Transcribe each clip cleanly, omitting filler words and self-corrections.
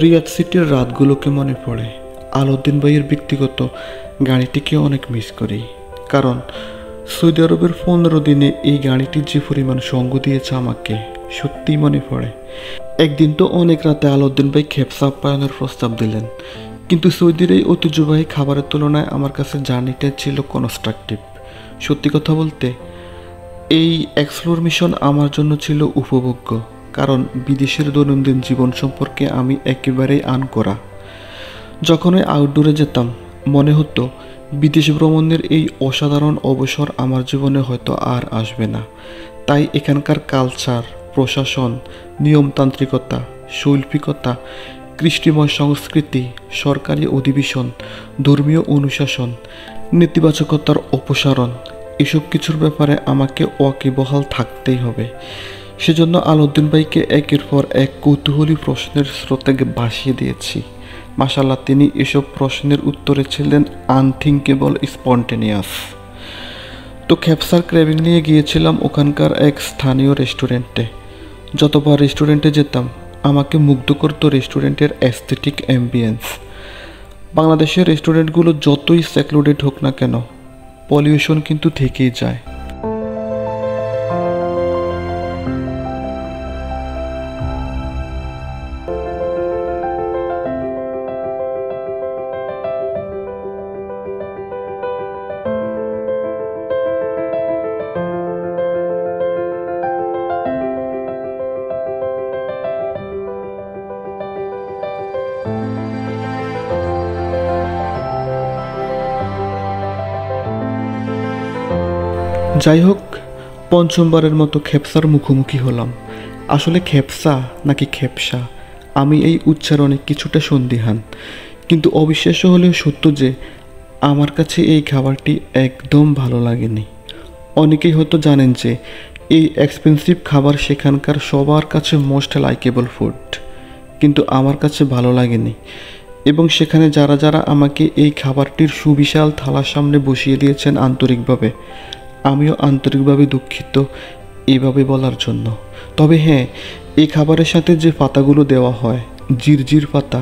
রিয়াদ সিটির রাতগুলোকে মনে পড়ে। আলাউদ্দিন ভাইয়ের ব্যক্তিগত গাড়িটিকে অনেক মিস করি, কারণ সৌদি আরবের 15 দিনে এই গাড়িটি যে পরিমাণ সঙ্গ দিয়েছে আমাকে সত্যিই মনে পড়ে। একদিন তো অনেক রাতে আলাউদ্দিন ভাই খেপসা আপ্যায়নের প্রস্তাব দিলেন, কিন্তু সৌদির এই ঐতিহ্যবাহী খাবারের তুলনায় আমার কাছে জার্নিটা ছিল কনস্ট্রাকটিভ। সত্যি কথা বলতে এই এক্সপ্লোর মিশন আমার জন্য ছিল উপভোগ্য, কারণ বিদেশের দৈনন্দিন জীবন সম্পর্কে আমি একেবারেই আনকরা। যখনই আউটডোরে যেতাম মনে হতো বিদেশ ভ্রমণের এই অসাধারণ অবসর আমার জীবনে হয়তো আর আসবে না। তাই এখানকার কালচার, প্রশাসন, নিয়মতান্ত্রিকতা, শৈল্পিকতা, কৃষ্টিময় সংস্কৃতি, সরকারি অধিবেশন, ধর্মীয় অনুশাসন, নেতিবাচকতার অপসারণ, এসব কিছুর ব্যাপারে আমাকে ওয়াকিবহাল থাকতেই হবে। সেজন্য আলাউদ্দিন ভাইকে একের পর এক কৌতূহলী প্রশ্নের স্রোতে ভাসিয়ে দিয়েছি। মাশাআল্লাহ, তিনি এসব প্রশ্নের উত্তরে ছিলেন আনথিঙ্কেবল স্পন্টেনিয়াস। তো খেপসার ক্রেভিং নিয়ে গিয়েছিলাম ওখানকার এক স্থানীয় রেস্টুরেন্টে। যতবার রেস্টুরেন্টে যেতাম আমাকে মুগ্ধ করত রেস্টুরেন্টের অ্যাস্থেটিক অ্যাম্বিয়েন্স। বাংলাদেশের রেস্টুরেন্টগুলো যতই সেক্লুডেড হোক না কেন, পলিউশন কিন্তু থেকেই যায়। যাই হোক, পঞ্চমবারের মতো খেপসার মুখোমুখি হলাম। আসলে খেপসা নাকি খেপসা, আমি এই উচ্চারণে কিছুটা সন্দিহান, কিন্তু অবিশ্বাস্য হলেও সত্য যে আমার কাছে এই খাবারটি একদম ভালো লাগেনি। অনেকেই হয়তো জানেন যে এই এক্সপেন্সিভ খাবার সেখানকার সবার কাছে মোস্ট লাইকেবল ফুড, কিন্তু আমার কাছে ভালো লাগেনি। এবং সেখানে যারা যারা আমাকে এই খাবারটির সুবিশাল থালার সামনে বসিয়ে দিয়েছেন আন্তরিকভাবে, আমিও আন্তরিকভাবে দুঃখিত এভাবে বলার জন্য। তবে হ্যাঁ, এই খাবারের সাথে যে পাতাগুলো দেওয়া হয়, জিরজির পাতা,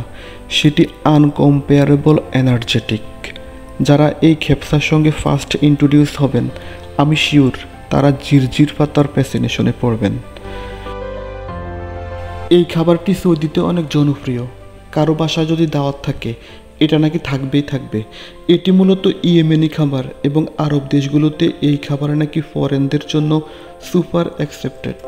সেটি আনকম্পেয়ারেবল এনার্জেটিক। যারা এই খেপসার সঙ্গে ফার্স্ট ইন্ট্রোডিউস হবেন, আমি শিওর তারা জিরজির পাতার ফ্যাসিনেশনে পড়বেন। এই খাবারটি সৌদিতে অনেক জনপ্রিয়। কারো বাসায় যদি দাওয়াত থাকে, এটা নাকি থাকবেই থাকবে। এটি মূলত ইয়েমেনি খাবার এবং আরব দেশগুলোতে এই খাবার নাকি ফরেনদের জন্য সুপার অ্যাকসেপ্টেড।